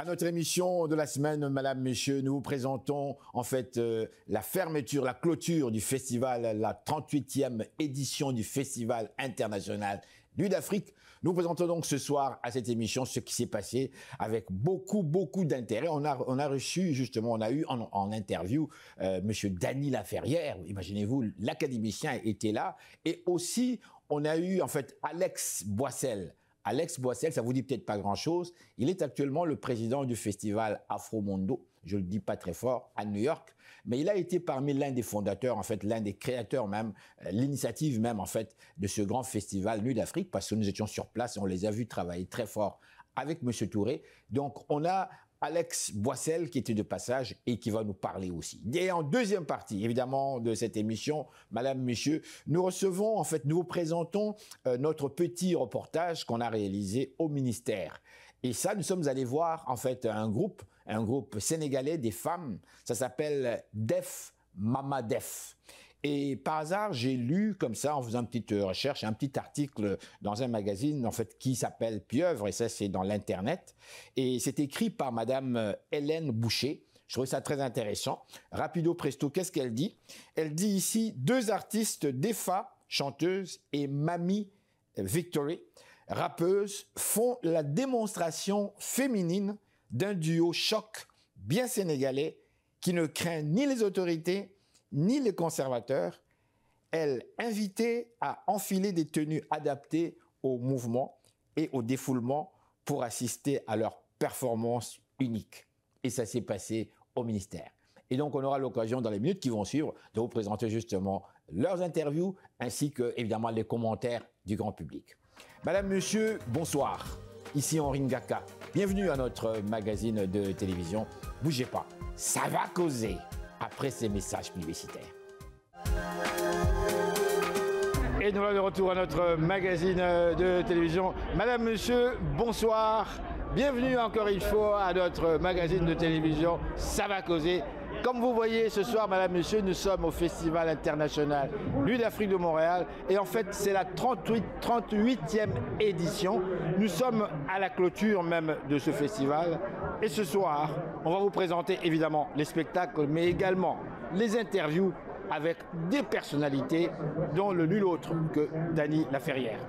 notre émission de la semaine, Madame, Messieurs, nous vous présentons en fait la fermeture, la clôture du festival, la 38e édition du Festival international Nuit d'Afrique. Nous présentons donc ce soir à cette émission ce qui s'est passé avec beaucoup d'intérêt. On a reçu justement, on a eu en interview Monsieur Dany Laferrière. Imaginez-vous, l'académicien était là, et aussi on a eu en fait Alex Boissel. Alex Boissel, ça vous dit peut-être pas grand-chose. Il est actuellement le président du festival Afromondo. Je le dis pas très fort, à New York. Mais il a été parmi l'un des fondateurs, en fait, l'un des créateurs même, l'initiative même, en fait, de ce grand festival Nuit d'Afrique, parce que nous étions sur place et on les a vus travailler très fort avec Monsieur Touré. Donc, on a Alex Boissel qui était de passage et qui va nous parler aussi. Et en deuxième partie, évidemment, de cette émission, Madame, Messieurs, nous recevons, en fait, nous vous présentons notre petit reportage qu'on a réalisé au ministère. Et ça, nous sommes allés voir, en fait, un groupe sénégalais des femmes. Ça s'appelle Def Mama Def. Et par hasard, j'ai lu comme ça, en faisant une petite recherche, un petit article dans un magazine, en fait, qui s'appelle Pieuvre, et ça, c'est dans l'Internet. Et c'est écrit par Madame Hélène Boucher. Je trouvais ça très intéressant. Rapido presto, qu'est-ce qu'elle dit? Elle dit ici, 2 artistes, Defa, chanteuse, et Mami Victory, rappeuse, font la démonstration féminine d'un duo choc bien sénégalais qui ne craint ni les autorités, ni les conservateurs. Elle invitée à enfiler des tenues adaptées au mouvement et au défoulement pour assister à leur performance unique. Et ça s'est passé au ministère. Et donc, on aura l'occasion, dans les minutes qui vont suivre, de vous présenter justement leurs interviews, ainsi que, évidemment, les commentaires du grand public. Madame, Monsieur, bonsoir. Ici Henri Ngaka. Bienvenue à notre magazine de télévision. Bougez pas, ça va causer après ces messages publicitaires. Et nous voilà de retour à notre magazine de télévision. Madame, Monsieur, bonsoir. Bienvenue encore une fois à notre magazine de télévision. Ça va causer. Comme vous voyez ce soir, Madame, Monsieur, nous sommes au Festival international Nuit d'Afrique de Montréal. Et en fait, c'est la 38e édition. Nous sommes à la clôture même de ce festival. Et ce soir, on va vous présenter évidemment les spectacles, mais également les interviews avec des personnalités, dont le nul autre que Dany Laferrière.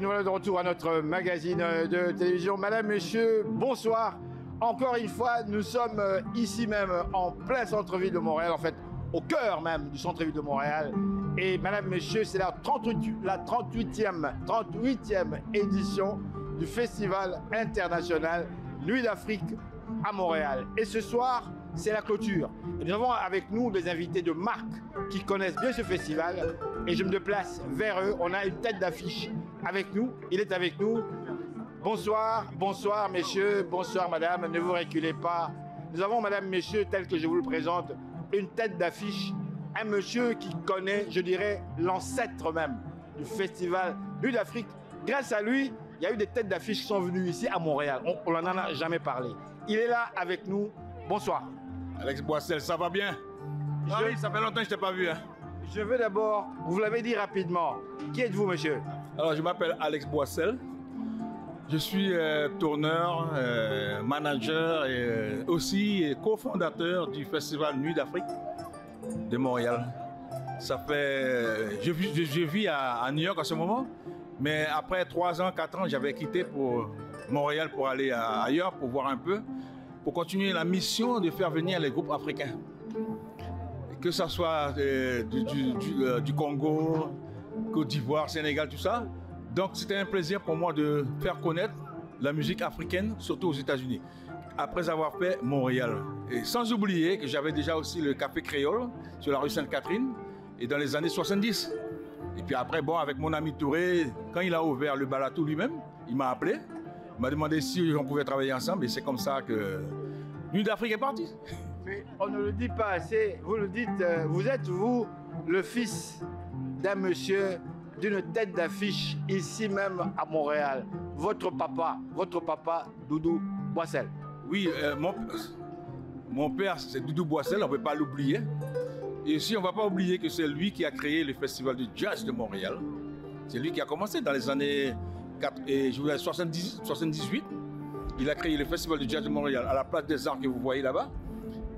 nous voilà de retour à notre magazine de télévision. Madame, Messieurs, bonsoir. Encore une fois, nous sommes ici même en plein centre-ville de Montréal, en fait au cœur même du centre-ville de Montréal. Et Madame, Messieurs, c'est la 38e édition du Festival international Nuit d'Afrique à Montréal. Et ce soir, c'est la clôture. Et nous avons avec nous des invités de marque qui connaissent bien ce festival. Et je me déplace vers eux. On a une tête d'affiche avec nous. Il est avec nous. Bonsoir, bonsoir messieurs, bonsoir madame. Ne vous reculez pas. Nous avons madame, messieurs, tel que je vous le présente, une tête d'affiche. Un monsieur qui connaît, je dirais, l'ancêtre même du festival Nuit d'Afrique. Grâce à lui, il y a eu des têtes d'affiche qui sont venues ici à Montréal. On n'en a jamais parlé. Il est là avec nous. Bonsoir. Alex Boissel, ça va bien? Oui, ça fait longtemps que je ne t'ai pas vu. Hein. Je veux d'abord, vous l'avez dit rapidement, qui êtes-vous, monsieur? Alors, je m'appelle Alex Boissel. Je suis tourneur, manager et aussi cofondateur du Festival Nuit d'Afrique de Montréal. Ça fait... Je vis à New York en ce moment, mais après 3 ans, 4 ans, j'avais quitté pour Montréal pour aller ailleurs, pour voir un peu, pour continuer la mission de faire venir les groupes africains. Que ce soit du Congo, Côte d'Ivoire, Sénégal, tout ça. Donc c'était un plaisir pour moi de faire connaître la musique africaine, surtout aux États-Unis, après avoir fait Montréal. Et sans oublier que j'avais déjà aussi le Café Créole sur la rue Sainte-Catherine, et dans les années 70. Et puis après, bon, avec mon ami Touré, quand il a ouvert le Balatou lui-même, il m'a appelé, il m'a demandé si on pouvait travailler ensemble, et c'est comme ça que Nuit d'Afrique est partie. Mais on ne le dit pas assez, vous le dites, vous êtes, vous, le fils d'un monsieur, d'une tête d'affiche ici même à Montréal. Votre papa, Doudou Boissel. Oui, mon père, c'est Doudou Boissel, on ne peut pas l'oublier. Et aussi, on ne va pas oublier que c'est lui qui a créé le Festival de Jazz de Montréal. C'est lui qui a commencé dans les années 78. Il a créé le Festival de Jazz de Montréal à la place des Arts que vous voyez là-bas.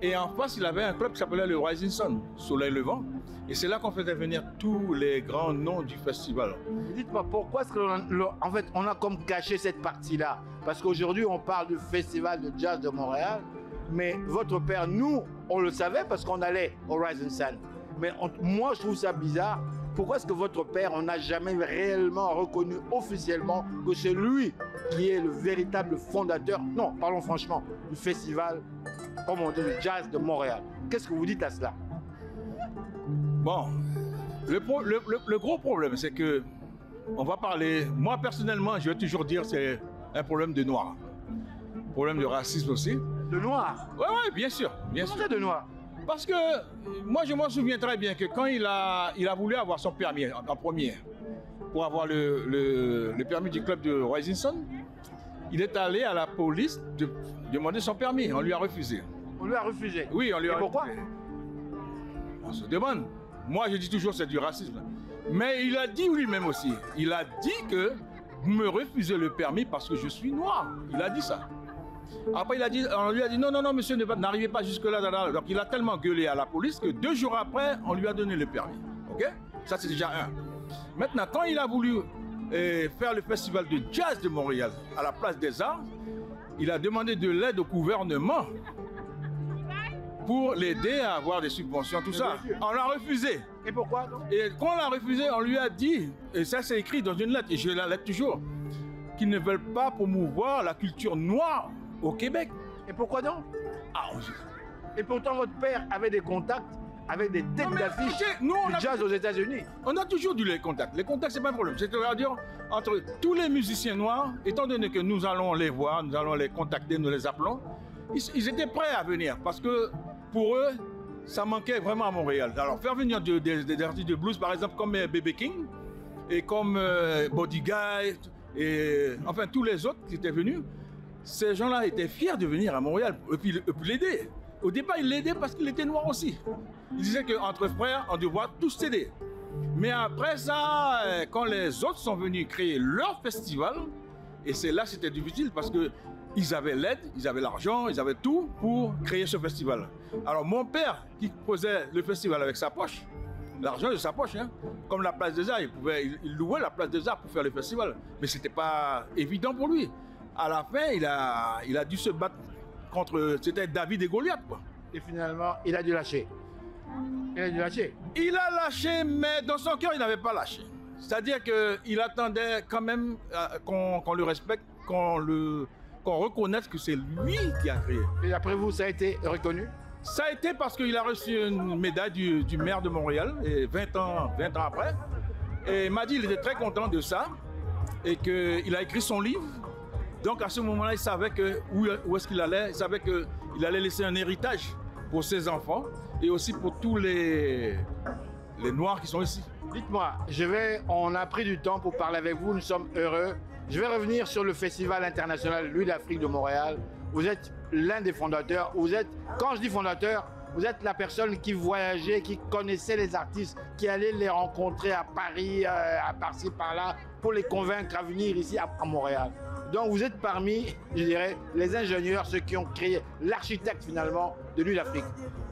Et en face, il avait un club qui s'appelait le Rising Sun, Soleil Levant. Et c'est là qu'on faisait venir tous les grands noms du festival. Dites-moi, pourquoi est-ce qu'en fait, on a comme caché cette partie-là? Parce qu'aujourd'hui, on parle du Festival de Jazz de Montréal. Mais votre père, nous, on le savait parce qu'on allait au Rising Sun. Mais moi, je trouve ça bizarre. Pourquoi est-ce que votre père, on n'a jamais réellement reconnu officiellement que c'est lui qui est le véritable fondateur, non, parlons franchement, du festival, comme on dit, le jazz de Montréal? Qu'est-ce que vous dites à cela? Bon, le gros problème, c'est que on va parler, moi personnellement, je vais toujours dire c'est un problème de noir. Problème de racisme aussi. De noir? Oui, bien sûr. Bien sûr. Comment ça de noir? Parce que moi, je m'en souviens très bien que quand il a voulu avoir son permis en premier, pour avoir le permis du club de Rising Sun, il est allé à la police demander son permis. On lui a refusé. On lui a refusé? Oui, on lui a refusé. Pourquoi? On se demande. Moi, je dis toujours c'est du racisme. Mais il a dit lui-même aussi. Il a dit que vous me refusez le permis parce que je suis noir. Il a dit ça. Après, on lui a dit non, monsieur, n'arrivez pas jusque-là. Donc, il a tellement gueulé à la police que 2 jours après, on lui a donné le permis. OK? Ça, c'est déjà un. Maintenant, quand il a voulu faire le festival de jazz de Montréal à la place des Arts, il a demandé de l'aide au gouvernement pour l'aider à avoir des subventions, tout ça. On l'a refusé. Et pourquoi? Et quand on l'a refusé, on lui a dit, et ça c'est écrit dans une lettre, et je la lis toujours, qu'ils ne veulent pas promouvoir la culture noire au Québec. Et pourquoi donc? Et pourtant, votre père avait des contacts avec des têtes d'affiche du jazz aux États-Unis. On a toujours eu les contacts. Les contacts, c'est pas un problème. C'est-à-dire, entre tous les musiciens noirs, étant donné que nous allons les voir, nous allons les contacter, nous les appelons, ils étaient prêts à venir parce que pour eux, ça manquait vraiment à Montréal. Alors, faire venir des artistes de blues, par exemple, comme B.B. King et comme Buddy Guy, et enfin tous les autres qui étaient venus, ces gens-là étaient fiers de venir à Montréal et puis l'aider. Au départ, ils l'aidaient parce qu'il était noir aussi. Ils disaient qu'entre frères, on devait tous s'aider. Mais après ça, quand les autres sont venus créer leur festival, et c'est là que c'était difficile parce qu'ils avaient l'aide, ils avaient l'argent, ils avaient tout pour créer ce festival. Alors mon père, qui faisait le festival avec sa poche, l'argent de sa poche. Hein. Comme la Place des Arts, il louait la Place des Arts pour faire le festival. Mais ce n'était pas évident pour lui. À la fin, il a dû se battre contre... C'était David et Goliath, quoi. Et finalement, il a dû lâcher. Il a dû lâcher. Il a lâché, mais dans son cœur, il n'avait pas lâché. C'est-à-dire qu'il attendait quand même qu'on le respecte, qu'on reconnaisse que c'est lui qui a créé. Et après vous, ça a été reconnu? Ça a été parce qu'il a reçu une médaille du maire de Montréal, et 20 ans après. Et il m'a dit qu'il était très content de ça, et qu'il a écrit son livre. Donc à ce moment-là, il savait où est-ce qu'il allait. Il savait qu'il allait laisser un héritage pour ses enfants, et aussi pour tous les Noirs qui sont ici. Dites-moi, on a pris du temps pour parler avec vous, nous sommes heureux. Je vais revenir sur le Festival international Nuit d'Afrique de Montréal. Vous êtes l'un des fondateurs. Quand je dis fondateur, vous êtes la personne qui voyageait, qui connaissait les artistes, qui allait les rencontrer à Paris, à par-ci, par-là, pour les convaincre à venir ici à Montréal. Donc vous êtes parmi, je dirais, les ingénieurs, ceux qui ont créé l'architecte finalement de Nuit d'Afrique.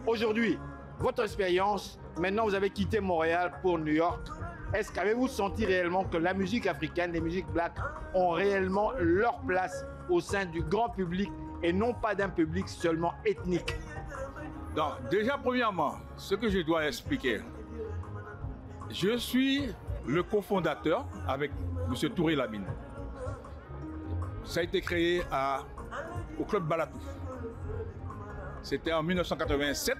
Aujourd'hui, votre expérience, maintenant vous avez quitté Montréal pour New York. Qu'avez-vous senti réellement que la musique africaine, les musiques black ont réellement leur place au sein du grand public et non pas d'un public seulement ethnique? Donc, déjà, premièrement, ce que je dois expliquer, je suis le cofondateur avec M. Touré Lamine. Ça a été créé au Club Balatou. C'était en 1987.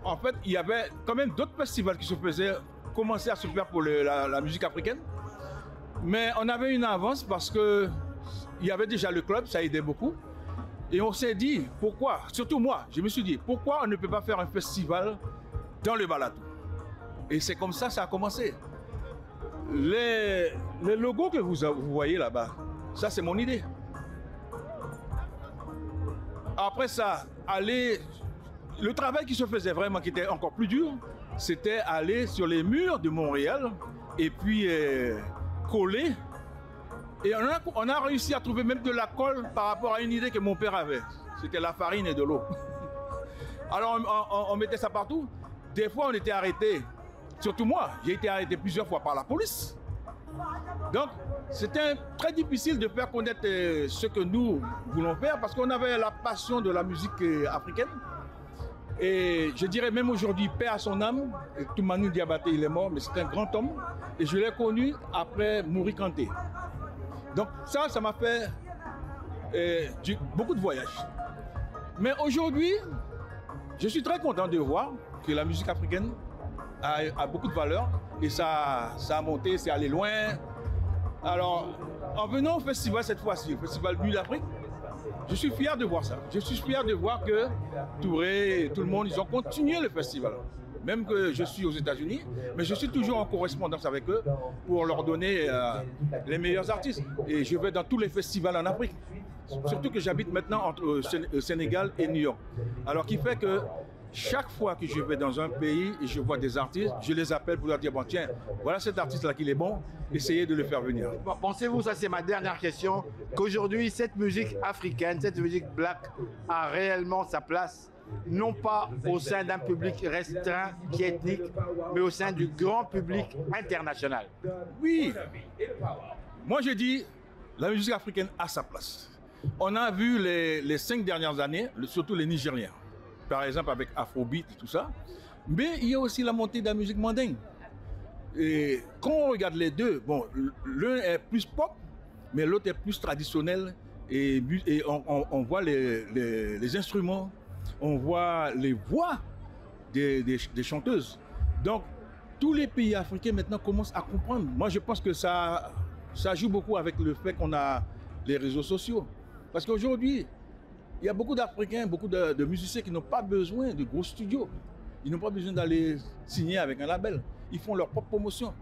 En fait, il y avait quand même d'autres festivals qui commençaient à se faire pour la musique africaine. Mais on avait une avance parce qu'il y avait déjà le club, ça aidait beaucoup. Et on s'est dit, pourquoi, surtout moi, je me suis dit, pourquoi on ne peut pas faire un festival dans le Balatou? Et c'est comme ça a commencé. Les logos que vous voyez là-bas, ça c'est mon idée. Après ça, le travail qui se faisait vraiment, qui était encore plus dur, c'était aller sur les murs de Montréal et puis coller. Et on a réussi à trouver même de la colle par rapport à une idée que mon père avait. C'était la farine et de l'eau. Alors on mettait ça partout. Des fois on était arrêté, surtout moi, j'ai été arrêté plusieurs fois par la police. Donc c'était très difficile de faire connaître ce que nous voulons faire parce qu'on avait la passion de la musique africaine. Et je dirais même aujourd'hui, paix à son âme, Toumani Diabaté, il est mort, mais c'est un grand homme. Et je l'ai connu après Mouri Kanté. Donc ça m'a fait beaucoup de voyages. Mais aujourd'hui, je suis très content de voir que la musique africaine a beaucoup de valeur. Et ça a monté, c'est allé loin. Alors, en venant au festival cette fois-ci, au Festival Nuit d'Afrique, je suis fier de voir ça. Je suis fier de voir que Touré et tout le monde, ils ont continué le festival. Même que je suis aux États-Unis, mais je suis toujours en correspondance avec eux pour leur donner les meilleurs artistes. Et je vais dans tous les festivals en Afrique. Surtout que j'habite maintenant entre Sénégal et New York. Alors qui fait que chaque fois que je vais dans un pays et je vois des artistes, je les appelle pour leur dire, bon tiens, voilà cet artiste-là qui est bon, essayez de le faire venir. Bon, pensez-vous, ça c'est ma dernière question, qu'aujourd'hui cette musique africaine, cette musique black a réellement sa place, non pas au sein d'un public restreint qui est ethnique, mais au sein du grand public international? Oui, moi je dis, la musique africaine a sa place. On a vu les 5 dernières années, surtout les Nigériens, par exemple avec Afrobeat et tout ça, mais il y a aussi la montée de la musique mandingue. Et quand on regarde les deux, bon, l'un est plus pop, mais l'autre est plus traditionnel, et on voit les instruments, on voit les voix des chanteuses. Donc, tous les pays africains maintenant commencent à comprendre. Moi, je pense que ça joue beaucoup avec le fait qu'on a les réseaux sociaux. Parce qu'aujourd'hui, il y a beaucoup d'Africains, beaucoup de musiciens qui n'ont pas besoin de gros studios. Ils n'ont pas besoin d'aller signer avec un label. Ils font leur propre promotion.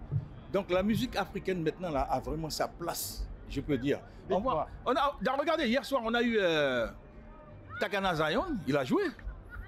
Donc la musique africaine maintenant là, a vraiment sa place, je peux dire. Regardez, hier soir, on a eu Takana Zion, il a joué,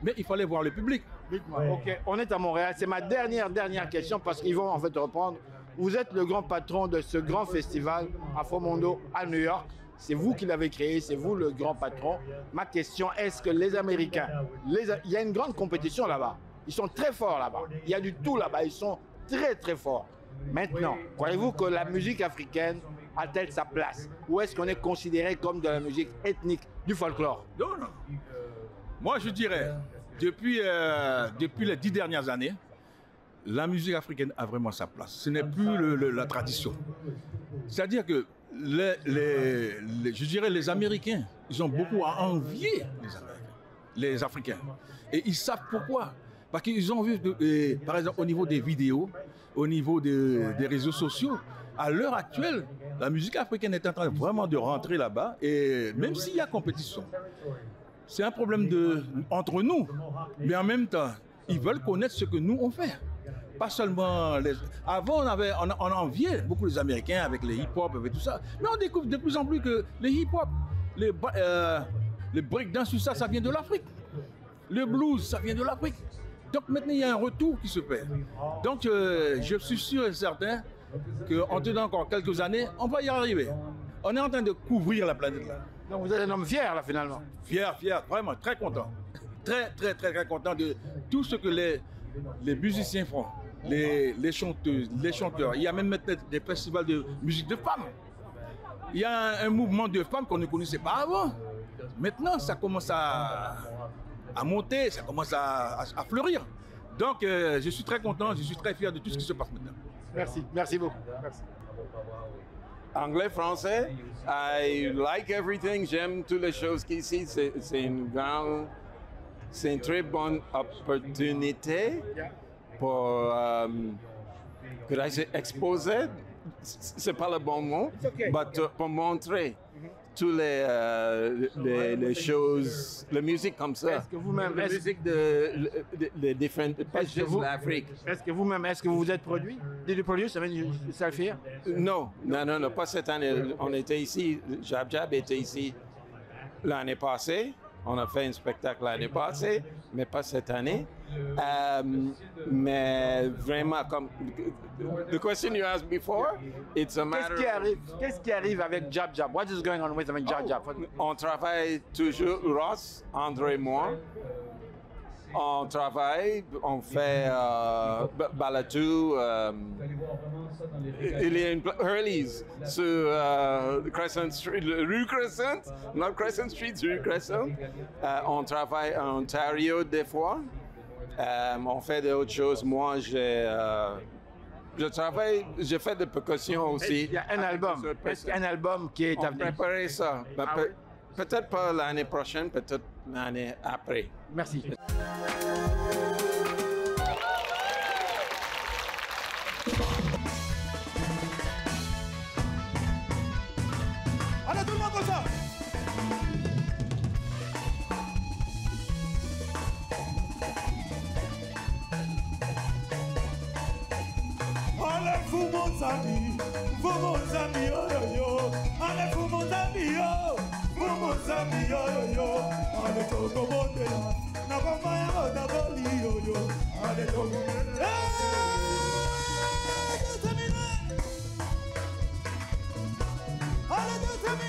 mais il fallait voir le public. Ok, on est à Montréal. C'est ma dernière question parce qu'ils vont en fait reprendre. Vous êtes le grand patron de ce grand festival Afromondo à New York. C'est vous qui l'avez créé, c'est vous le grand patron. Ma question, est-ce que les Américains, il y a une grande compétition là-bas. Ils sont très forts là-bas. Il y a du tout là-bas. Ils sont très, très forts. Maintenant, croyez-vous que la musique africaine a-t-elle sa place? Ou est-ce qu'on est considéré comme de la musique ethnique, du folklore? Non, non. Moi, je dirais, depuis les 10 dernières années, la musique africaine a vraiment sa place. Ce n'est plus la tradition. C'est-à-dire que, je dirais, les Américains, ils ont beaucoup à envier les Africains. Et ils savent pourquoi. Parce qu'ils ont vu, par exemple, au niveau des vidéos, au niveau des réseaux sociaux, à l'heure actuelle, la musique africaine est en train vraiment de rentrer là-bas. Et même s'il y a compétition, c'est un problème entre nous. Mais en même temps, ils veulent connaître ce que nous on fait. Pas seulement Avant, on enviait beaucoup les Américains avec les hip-hop et tout ça. Mais on découvre de plus en plus que les hip-hop, les breakdance, tout ça, ça vient de l'Afrique. Le blues, ça vient de l'Afrique. Donc maintenant, il y a un retour qui se fait. Donc, je suis sûr et certain qu'en tenant encore quelques années, on va y arriver. On est en train de couvrir la planète là. Donc vous êtes un homme fier là finalement. Fier, vraiment, très content. Très content de tout ce que les musiciens font, les chanteuses, les chanteurs. Il y a même maintenant des festivals de musique de femmes. Il y a un mouvement de femmes qu'on ne connaissait pas avant. Maintenant, ça commence à monter, ça commence à fleurir. Donc, je suis très content, je suis très fier de tout ce qui se passe maintenant. Merci beaucoup. Merci. Anglais, français, I like everything, j'aime toutes les choses qu'ici, c'est une très bonne opportunité pour exposer, c'est pas le bon mot, mais pour montrer toutes les choses, la musique comme ça. Est-ce que vous-même, la musique de différentes, pas juste l'Afrique. Est-ce que vous-même, vous êtes produit? Did you produce? I mean, self-here? Non, pas cette année. On était ici, Jab Jab était ici l'année passée. On a fait un spectacle l'année passée, mais pas cette année. Mais vraiment, comme the question you asked before, it's a matter. Qu'est-ce qui arrive avec Jab Jab? What is going on with Jab Jab? On travaille toujours, Ross, André et moi. On travaille, on fait Balatou. Il y a une Hurley's sur Crescent Street, rue Crescent, not Crescent Street, rue Crescent. On travaille en Ontario des fois. On fait d'autres choses. Moi, je travaille, j'ai fait des percussions aussi. Il y a un album. Est-ce qu'il y a un album qui est à venir? On préparait ça. Peut-être pas l'année prochaine, peut-être l'année après. Merci. Allez, tout le monde comme ça. Allez, vous mon ami, oh yo yo. Allez, vous mon ami, oh. Vous ami, yo yo yo. Allez, tout le monde là. Na bomba ya na boli yo yo. Allez, tout le monde là. Allez, tout le monde.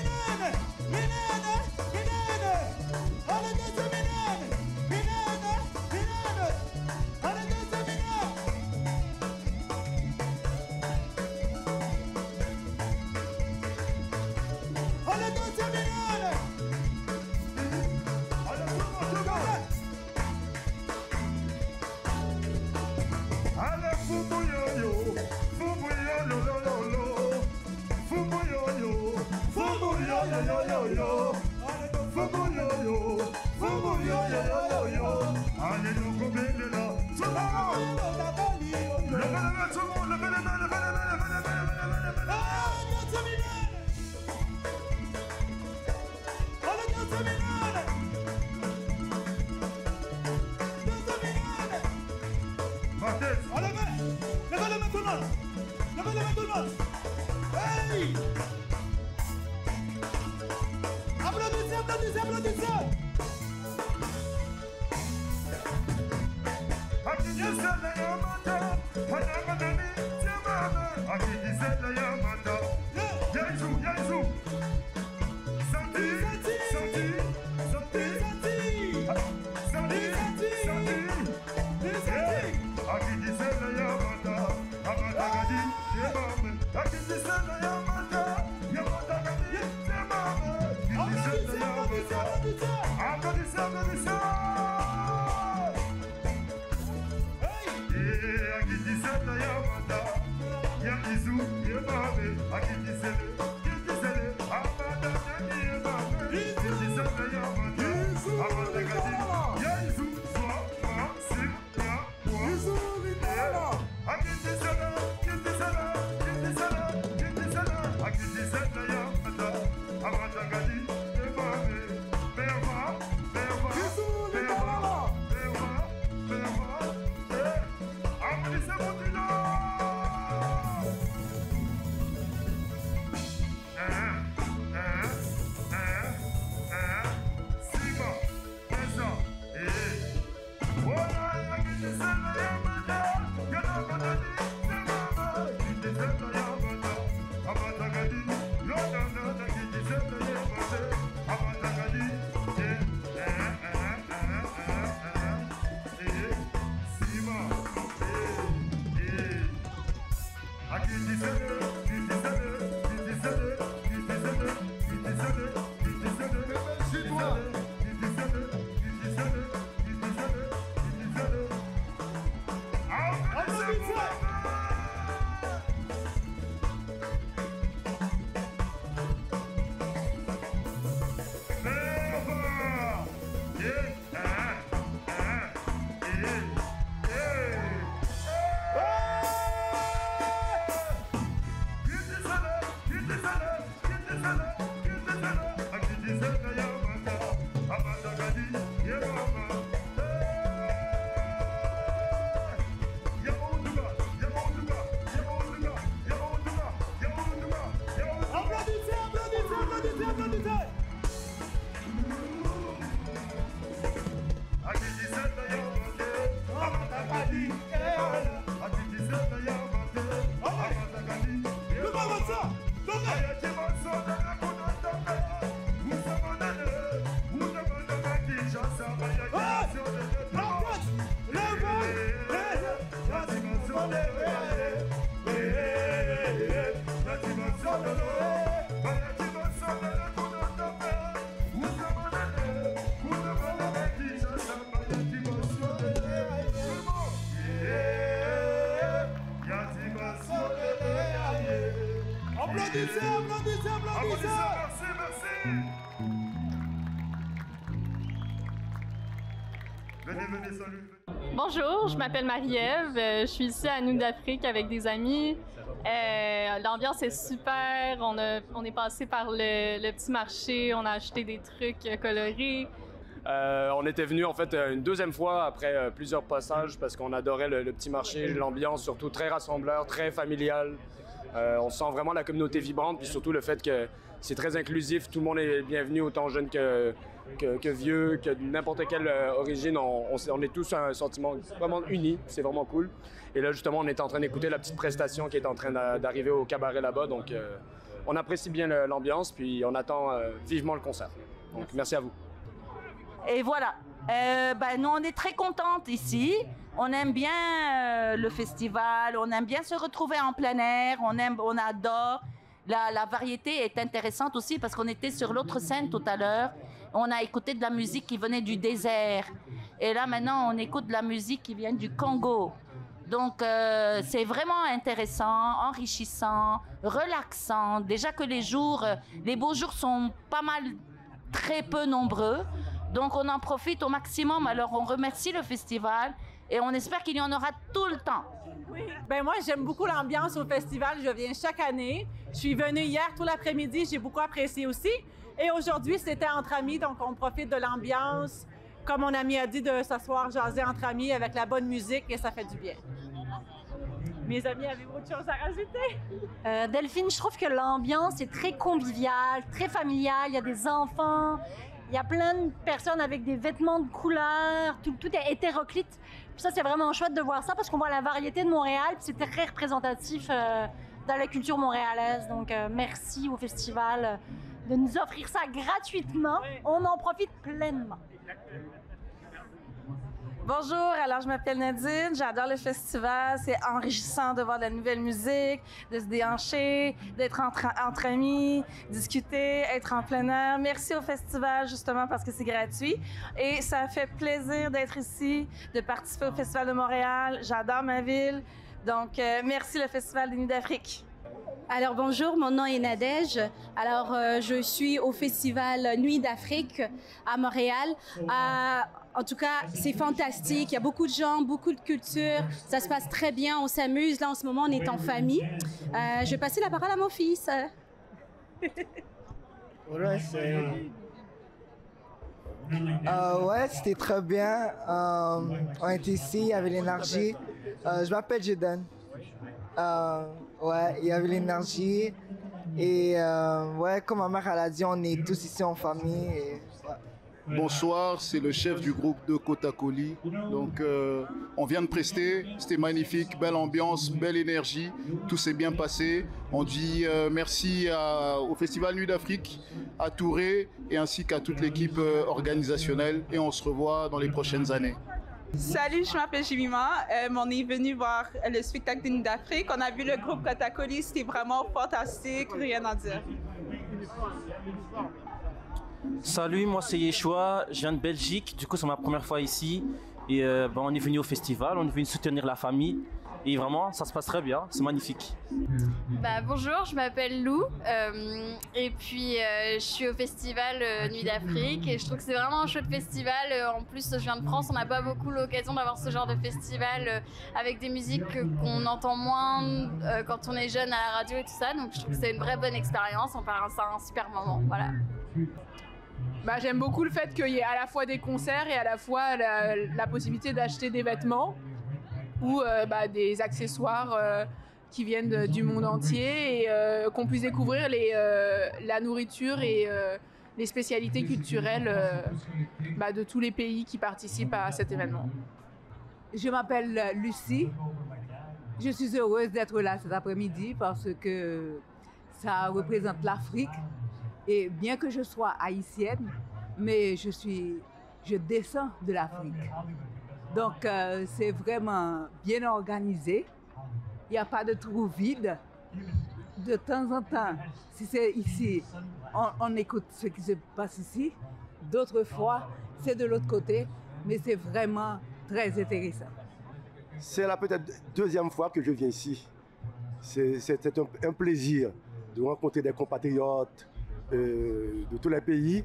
Bonjour, je m'appelle Marie-Ève, je suis ici à Nuit d'Afrique avec des amis. L'ambiance est super, on est passé par le petit marché, on a acheté des trucs colorés. On était venu en fait une deuxième fois après plusieurs passages parce qu'on adorait le petit marché, l'ambiance surtout très rassembleur, très familial. On sent vraiment la communauté vibrante puis surtout le fait que c'est très inclusif, tout le monde est bienvenu, autant jeune que vieux, que de n'importe quelle origine. On est tous un sentiment vraiment uni, c'est vraiment cool. Et là justement on est en train d'écouter la petite prestation qui est en train d'arriver au cabaret là-bas, donc on apprécie bien l'ambiance puis on attend vivement le concert. Donc merci à vous. Et voilà, nous on est très contentes ici, on aime bien le festival, on aime bien se retrouver en plein air, on adore. La variété est intéressante aussi parce qu'on était sur l'autre scène tout à l'heure, on a écouté de la musique qui venait du désert et là maintenant on écoute de la musique qui vient du Congo. Donc c'est vraiment intéressant, enrichissant, relaxant, déjà que les beaux jours sont pas mal, très peu nombreux. Donc on en profite au maximum, alors on remercie le festival et on espère qu'il y en aura tout le temps. Oui. Moi j'aime beaucoup l'ambiance au festival, je viens chaque année. Je suis venue hier tout l'après-midi, j'ai beaucoup apprécié aussi. Et aujourd'hui c'était entre amis, donc on profite de l'ambiance. Comme mon ami a dit, de s'asseoir, jaser entre amis avec la bonne musique et ça fait du bien. Mes amis, avez-vous autre chose à rajouter? Delphine, je trouve que l'ambiance est très conviviale, très familiale, il y a des enfants. Il y a plein de personnes avec des vêtements de couleur, tout est hétéroclite. Puis ça, c'est vraiment chouette de voir ça parce qu'on voit la variété de Montréal, puis c'est très représentatif dans la culture montréalaise. Donc, merci au festival de nous offrir ça gratuitement. On en profite pleinement. Bonjour, alors je m'appelle Nadine, j'adore le festival, c'est enrichissant de voir de la nouvelle musique, de se déhancher, d'être entre amis, discuter, être en plein air. Merci au festival justement parce que c'est gratuit et ça fait plaisir d'être ici, de participer au Festival de Montréal. J'adore ma ville, donc merci le Festival des Nuits d'Afrique. Alors bonjour, mon nom est Nadège. Alors je suis au Festival Nuits d'Afrique à Montréal. En tout cas, c'est fantastique. Il y a beaucoup de gens, beaucoup de culture. Ça se passe très bien. On s'amuse. Là, en ce moment, on est en famille. Je vais passer la parole à mon fils. Ouais, c'était très bien. On était ici, il y avait l'énergie. Je m'appelle Jaden. Ouais, il y avait l'énergie. Et ouais, comme ma mère elle a dit, on est tous ici en famille. Et, ouais. Bonsoir, c'est le chef du groupe de Kotakoli. Donc, on vient de prester, c'était magnifique, belle ambiance, belle énergie, tout s'est bien passé. On dit merci au Festival Nuits d'Afrique, à Touré et ainsi qu'à toute l'équipe organisationnelle et on se revoit dans les prochaines années. Salut, je m'appelle Jimima. On est venu voir le spectacle des Nuits d'Afrique. On a vu le groupe Kotakoli, c'était vraiment fantastique, rien à dire. Salut, moi c'est Yeshua, je viens de Belgique, du coup c'est ma première fois ici et on est venu au festival, on est venu soutenir la famille et vraiment ça se passe très bien, c'est magnifique. Bonjour, je m'appelle Lou et puis je suis au festival Nuits d'Afrique et je trouve que c'est vraiment un chouette festival. En plus je viens de France, on n'a pas beaucoup l'occasion d'avoir ce genre de festival avec des musiques qu'on entend moins quand on est jeune à la radio et tout ça, donc je trouve que c'est une vraie bonne expérience, on passe un super moment, voilà. J'aime beaucoup le fait qu'il y ait à la fois des concerts et à la fois la possibilité d'acheter des vêtements ou des accessoires qui viennent du monde entier et qu'on puisse découvrir la nourriture et les spécialités culturelles de tous les pays qui participent à cet événement. Je m'appelle Lucie. Je suis heureuse d'être là cet après-midi parce que ça représente l'Afrique. Et bien que je sois haïtienne, mais je descends de l'Afrique. Donc c'est vraiment bien organisé. Il n'y a pas de trou vide. De temps en temps, si c'est ici, on écoute ce qui se passe ici. D'autres fois, c'est de l'autre côté, mais c'est vraiment très intéressant. C'est la peut-être deuxième fois que je viens ici. C'est un plaisir de rencontrer des compatriotes de tous les pays,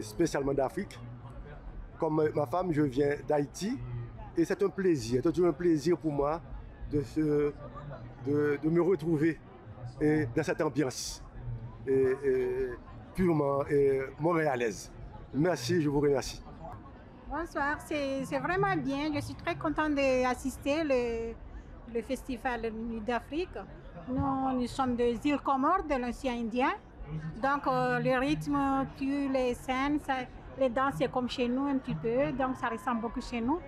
spécialement d'Afrique. Comme ma femme, je viens d'Haïti et c'est un plaisir, c'est toujours un plaisir pour moi de me retrouver dans cette ambiance purement montréalaise. Merci, je vous remercie. Bonsoir, c'est vraiment bien. Je suis très contente d'assister le festival Nuits d'Afrique. Nous sommes des îles Comores de l'océan Indien. Donc le rythme, les scènes, les danses, c'est comme chez nous un petit peu. Donc ça ressemble beaucoup chez nous.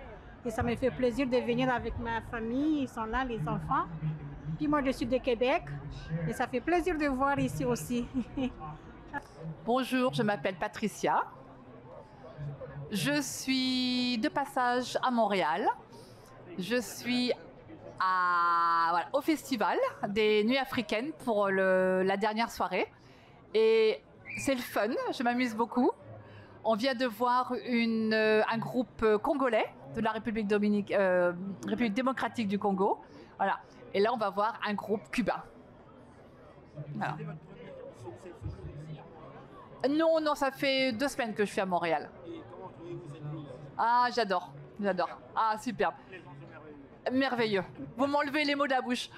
Et ça me fait plaisir de venir avec ma famille. Ils sont là, les enfants. Puis moi, je suis de Québec. Et ça fait plaisir de voir ici aussi. Bonjour, je m'appelle Patricia. Je suis de passage à Montréal. Je suis au festival des Nuits africaines pour la dernière soirée. Et c'est le fun, je m'amuse beaucoup. On vient de voir un groupe congolais de la République démocratique du Congo. Voilà. Et là, on va voir un groupe cubain. Voilà. Non, ça fait 2 semaines que je suis à Montréal. Ah, j'adore. Ah, superbe. Merveilleux. Vous m'enlevez les mots de la bouche.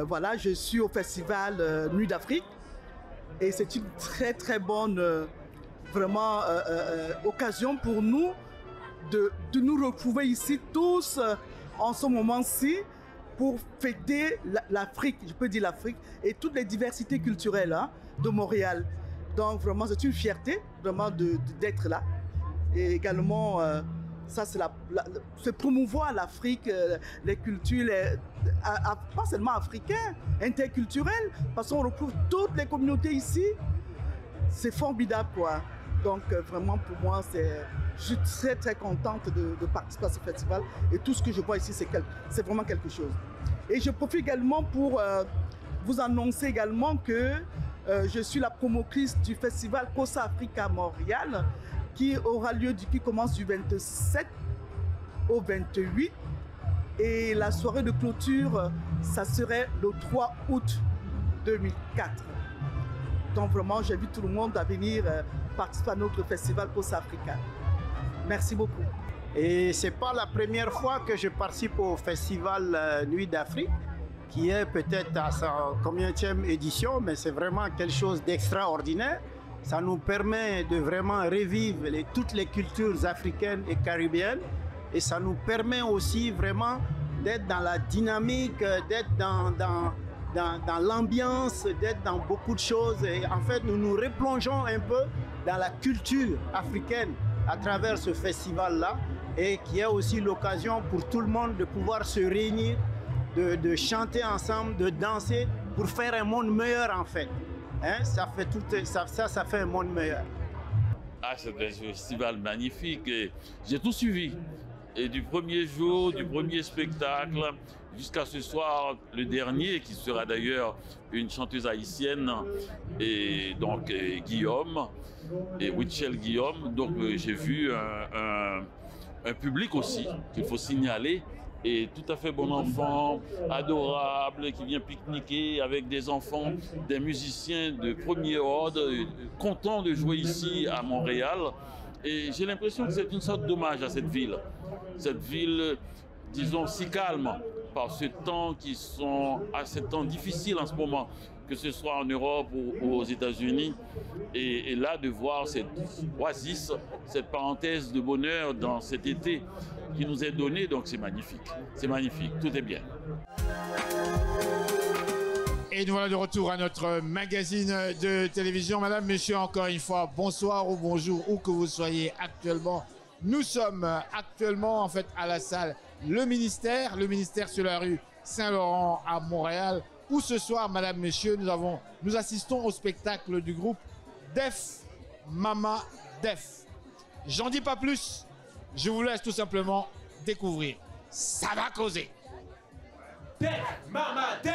Voilà, je suis au festival Nuits d'Afrique et c'est une très très bonne vraiment occasion pour nous de nous retrouver ici tous en ce moment-ci pour fêter l'Afrique, je peux dire l'Afrique et toutes les diversités culturelles de Montréal. Donc vraiment c'est une fierté vraiment d'être là et également ça, c'est promouvoir l'Afrique, les cultures, pas seulement africaines, interculturelles, parce qu'on retrouve toutes les communautés ici. C'est formidable, quoi. Donc vraiment pour moi, je suis très très contente de participer à ce festival et tout ce que je vois ici, c'est vraiment quelque chose. Et je profite également pour vous annoncer également que je suis la promotrice du festival Cosa Africa Montréal qui commence du 27 au 28 et la soirée de clôture, ça serait le 3 août 2004. Donc vraiment, j'invite tout le monde à venir participer à notre festival Cosa Africa. Merci beaucoup. Et ce n'est pas la première fois que je participe au festival Nuit d'Afrique, qui est peut-être à sa combienième édition, mais c'est vraiment quelque chose d'extraordinaire. Ça nous permet de vraiment revivre toutes les cultures africaines et caribéennes, et ça nous permet aussi vraiment d'être dans la dynamique, d'être dans l'ambiance, d'être dans beaucoup de choses. Et en fait, nous nous replongeons un peu dans la culture africaine à travers ce festival-là, et qui est aussi l'occasion pour tout le monde de pouvoir se réunir, de chanter ensemble, de danser pour faire un monde meilleur en fait. Hein? Ça fait un monde meilleur. Ah, c'est un festival magnifique. J'ai tout suivi. Et du premier jour, du premier spectacle, jusqu'à ce soir, le dernier, qui sera d'ailleurs une chanteuse haïtienne, et donc Guillaume, et Wichel Guillaume. Donc j'ai vu un public aussi, qu'il faut signaler, et tout à fait bon enfant, adorable, qui vient pique-niquer avec des enfants, des musiciens de premier ordre, contents de jouer ici à Montréal. Et j'ai l'impression que c'est une sorte d'hommage à cette ville, disons, si calme, par ce temps qui sont assez temps difficiles en ce moment, que ce soit en Europe ou aux États-Unis. Et là, de voir cette oasis, cette parenthèse de bonheur dans cet été qui nous est donné, donc c'est magnifique. C'est magnifique, tout est bien. Et nous voilà de retour à notre magazine de télévision. Madame, monsieur, encore une fois, bonsoir ou bonjour, où que vous soyez actuellement. Nous sommes actuellement en fait à la salle Le Ministère sur la rue Saint-Laurent à Montréal, où ce soir, madame, monsieur, nous assistons au spectacle du groupe Def Mama Def. J'en dis pas plus, je vous laisse tout simplement découvrir. Ça va causer. Def Mama Def.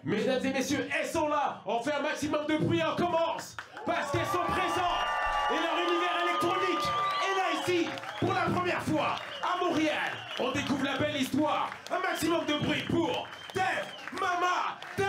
Mesdames et messieurs, elles sont là. On fait un maximum de bruit, on commence. Parce qu'elles sont présentes. Et leur univers électronique est là ici pour la première fois à Montréal. On découvre la belle histoire. Un maximum de bruit pour Def Mama Def.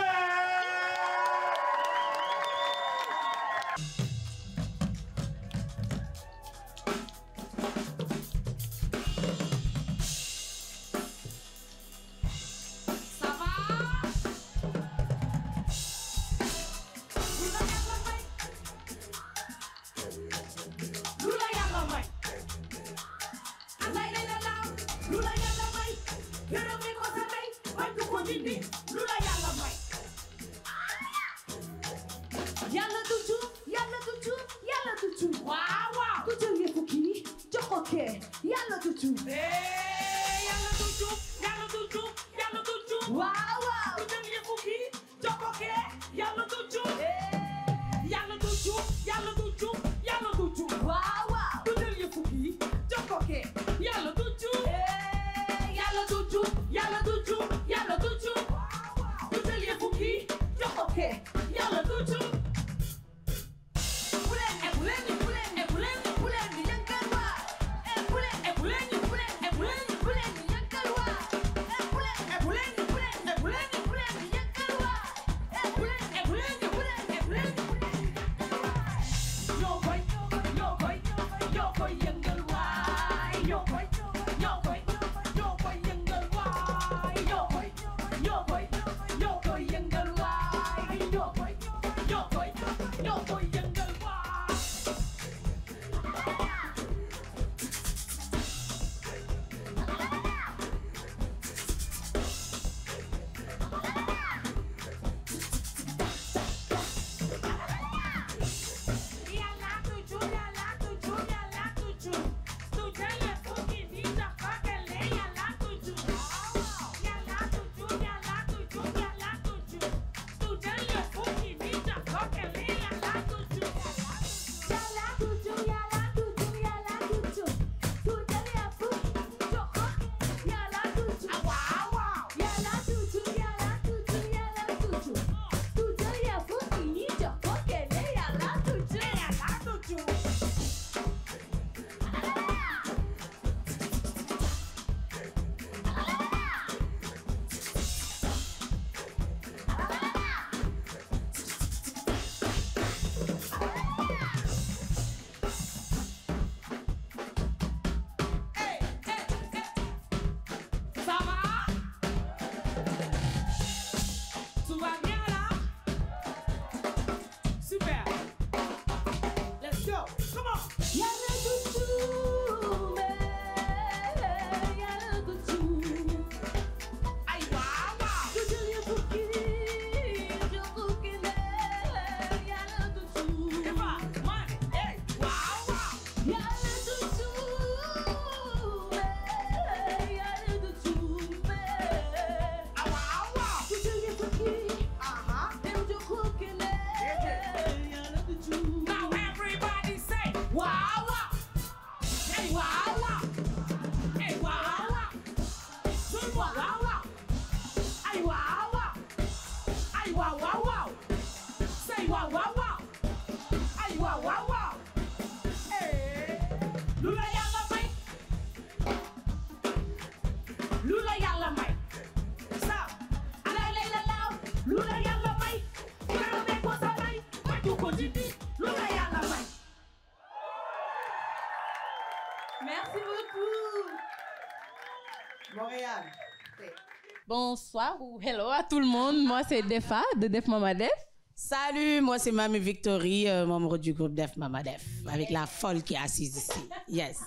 Bonsoir ou hello à tout le monde. Moi, c'est Defa de Def Mama Def. Salut, moi c'est Mamie Victory, membre du groupe Def Mama Def, avec la folle qui est assise ici. Yes.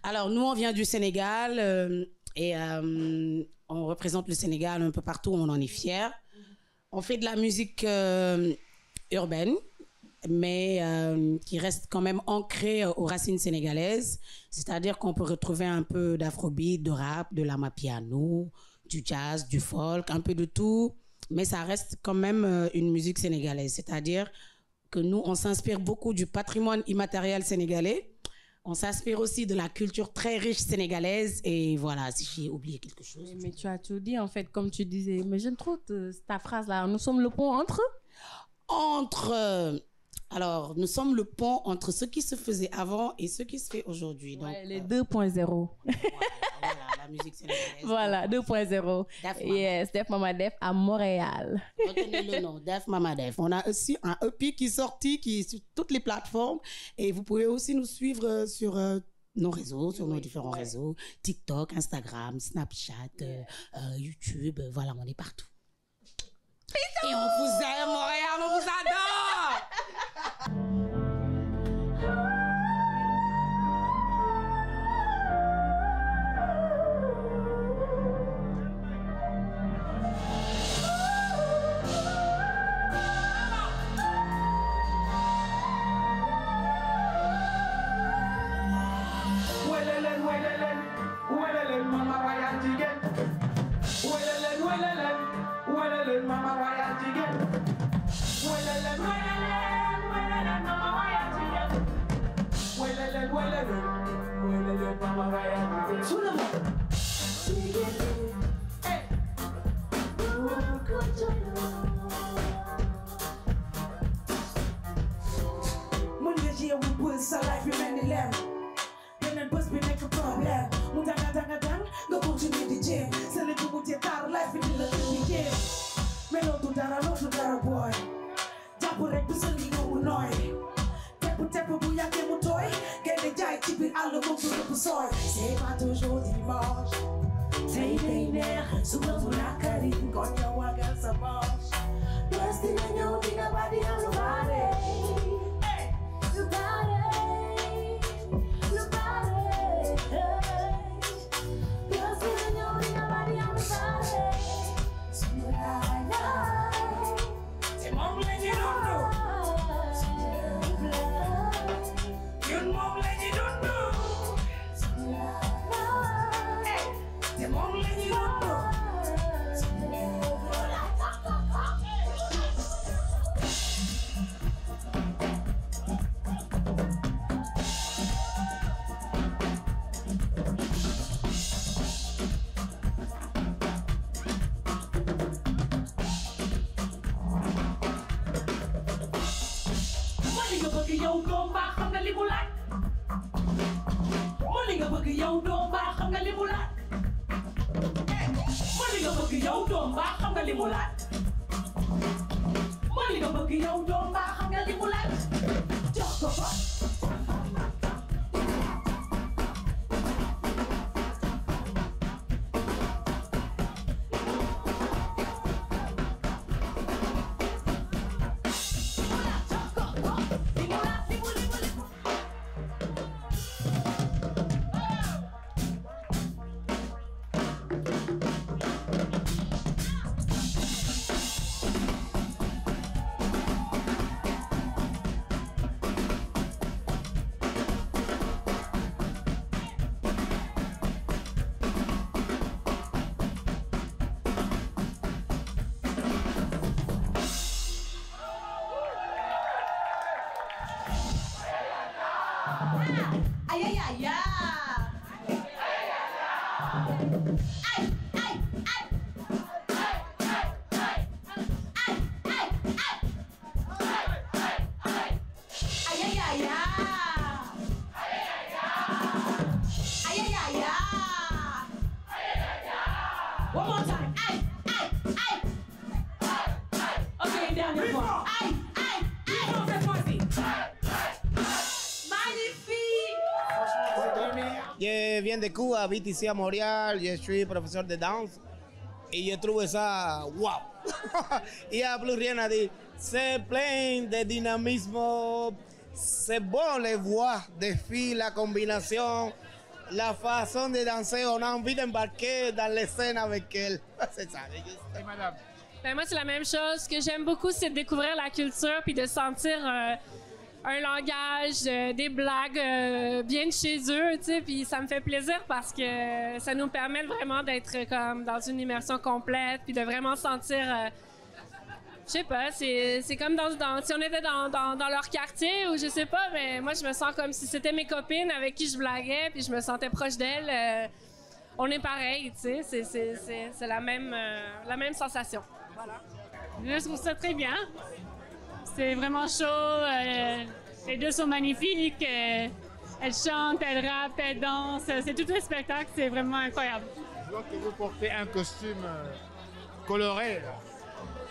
Alors nous, on vient du Sénégal et on représente le Sénégal un peu partout, on en est fiers. On fait de la musique urbaine, mais qui reste quand même ancrée aux racines sénégalaises. C'est-à-dire qu'on peut retrouver un peu d'afrobeat, de rap, de l'amapiano, du jazz, du folk, un peu de tout. Mais ça reste quand même une musique sénégalaise. C'est-à-dire que nous, on s'inspire beaucoup du patrimoine immatériel sénégalais. On s'inspire aussi de la culture très riche sénégalaise. Et voilà, si j'ai oublié quelque chose. Mais tu as tout dit, en fait, comme tu disais. Mais j'aime trop ta phrase-là. Nous sommes le pont entre... Alors, nous sommes le pont entre ce qui se faisait avant et ce qui se fait aujourd'hui. Donc, ouais, les 2.0. Voilà, la musique sénégalaise. Voilà, 2.0. Yes, Def Mama Def à Montréal. Retenez le nom, Def Mama Def. On a aussi un EP qui est sorti, qui est sur toutes les plateformes. Et vous pouvez aussi nous suivre sur nos réseaux, sur nos différents réseaux. TikTok, Instagram, Snapchat, YouTube. Voilà, on est partout. Et on vous aime, Montréal, on vous adore! Sa life bi mel ni lem beneen bés bi nekk problème mu danga nga continuer di jéem sa lépp mu te tar life bi di la di jéem mais loolu du dara boy jàpp rek bi sa li mu nooy tepp bu yàggee mu tooy génne jaay ci biir àll moom du rëbb sooy c'est pas toujours dimanche tey day neex suba bu nakari kon yow wagal sa manche bés dina ñëw dina ba di am lu bare Je viens de Cuba, habite ici à Montréal, je suis professeur de danse. Et j'ai trouvé ça waouh. Il n'y a plus rien à dire. C'est plein de dynamisme. C'est bon les voix, les filles, la combinaison, la façon de danser. On a envie d'embarquer dans les scènes avec elle. C'est ça. Et madame? Ben moi, c'est la même chose. Ce que j'aime beaucoup, c'est de découvrir la culture puis de sentir un langage, des blagues bien de chez eux, tu sais. Puis ça me fait plaisir parce que ça nous permet vraiment d'être comme dans une immersion complète puis de vraiment sentir... je sais pas, c'est comme si on était dans leur quartier ou je sais pas, mais moi je me sens comme si c'était mes copines avec qui je blaguais puis je me sentais proche d'elles. On est pareil, tu sais, c'est la même sensation. Voilà. Je trouve ça très bien. C'est vraiment chaud. Les deux sont magnifiques. Elles chantent, elles rappent, elles dansent. C'est tout un spectacle, c'est vraiment incroyable. Je vois que vous portez un costume coloré.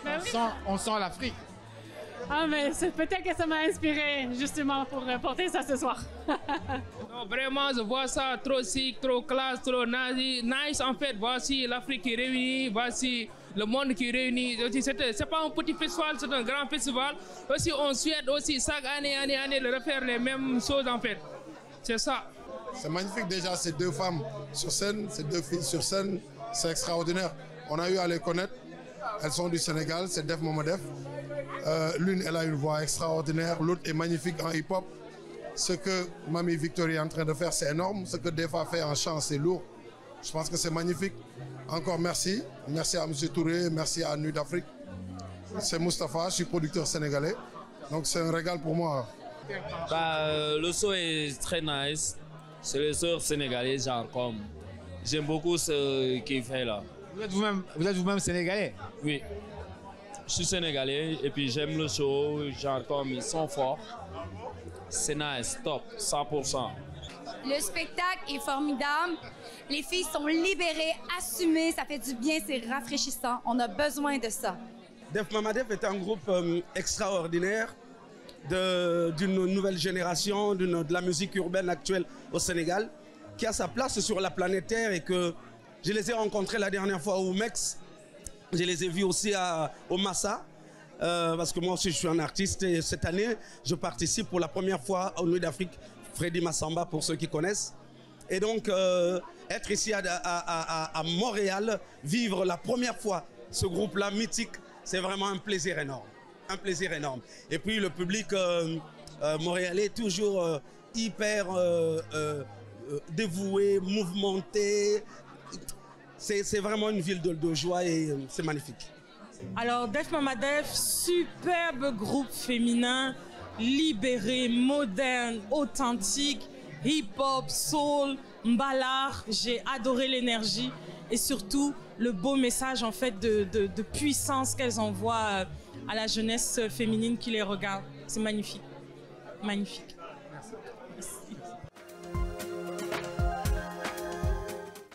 Ben oui. On sent l'Afrique. Ah, mais c'est peut-être que ça m'a inspiré justement pour porter ça ce soir. Non, vraiment, je vois ça trop chic, trop classe, trop nice. En fait, voici l'Afrique qui est réunie, voici le monde qui est réuni. C'est pas un petit festival, c'est un grand festival. Aussi, on souhaite aussi chaque année, de refaire les mêmes choses en fait. C'est ça. C'est magnifique déjà, ces deux femmes sur scène, ces deux filles sur scène, c'est extraordinaire. On a eu à les connaître. Elles sont du Sénégal, c'est Def Mama Def. L'une, elle a une voix extraordinaire, l'autre est magnifique en hip-hop. Ce que Mamie Victory est en train de faire, c'est énorme. Ce que Def a fait en chant, c'est lourd. Je pense que c'est magnifique. Encore merci. Merci à M. Touré, merci à Nuit d'Afrique. C'est Mustapha, je suis producteur sénégalais. Donc c'est un régal pour moi. Le son est très nice. C'est le son sénégalais, genre comme. J'aime beaucoup ce qu'il fait là. Vous êtes vous-même sénégalais? Oui. Je suis sénégalais et puis j'aime le show, genre comme ils sont forts. C'est nice, top, 100%. Le spectacle est formidable. Les filles sont libérées, assumées, ça fait du bien, c'est rafraîchissant. On a besoin de ça. Def Mama Def est un groupe extraordinaire d'une nouvelle génération, de la musique urbaine actuelle au Sénégal, qui a sa place sur la planète Terre et que je les ai rencontrés la dernière fois au Mex. Je les ai vus aussi au Massa, parce que moi aussi je suis un artiste et cette année je participe pour la première fois au Nuit d'Afrique, Freddy Massamba pour ceux qui connaissent. Et donc être ici à Montréal, vivre la première fois ce groupe-là mythique, c'est vraiment un plaisir énorme. Un plaisir énorme. Et puis le public montréalais est toujours hyper dévoué, mouvementé. C'est vraiment une ville de joie et c'est magnifique. Alors, Def Mama Def, superbe groupe féminin, libéré, moderne, authentique, hip-hop, soul, mbalar. J'ai adoré l'énergie et surtout le beau message en fait de puissance qu'elles envoient à la jeunesse féminine qui les regarde. C'est magnifique. Magnifique. Merci.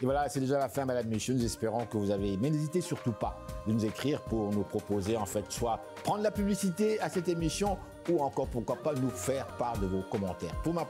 Et voilà, c'est déjà la fin, Madame Michel. Nous espérons que vous avez aimé. N'hésitez surtout pas de nous écrire pour nous proposer, en fait, soit prendre la publicité à cette émission ou encore, pourquoi pas, nous faire part de vos commentaires. Pour ma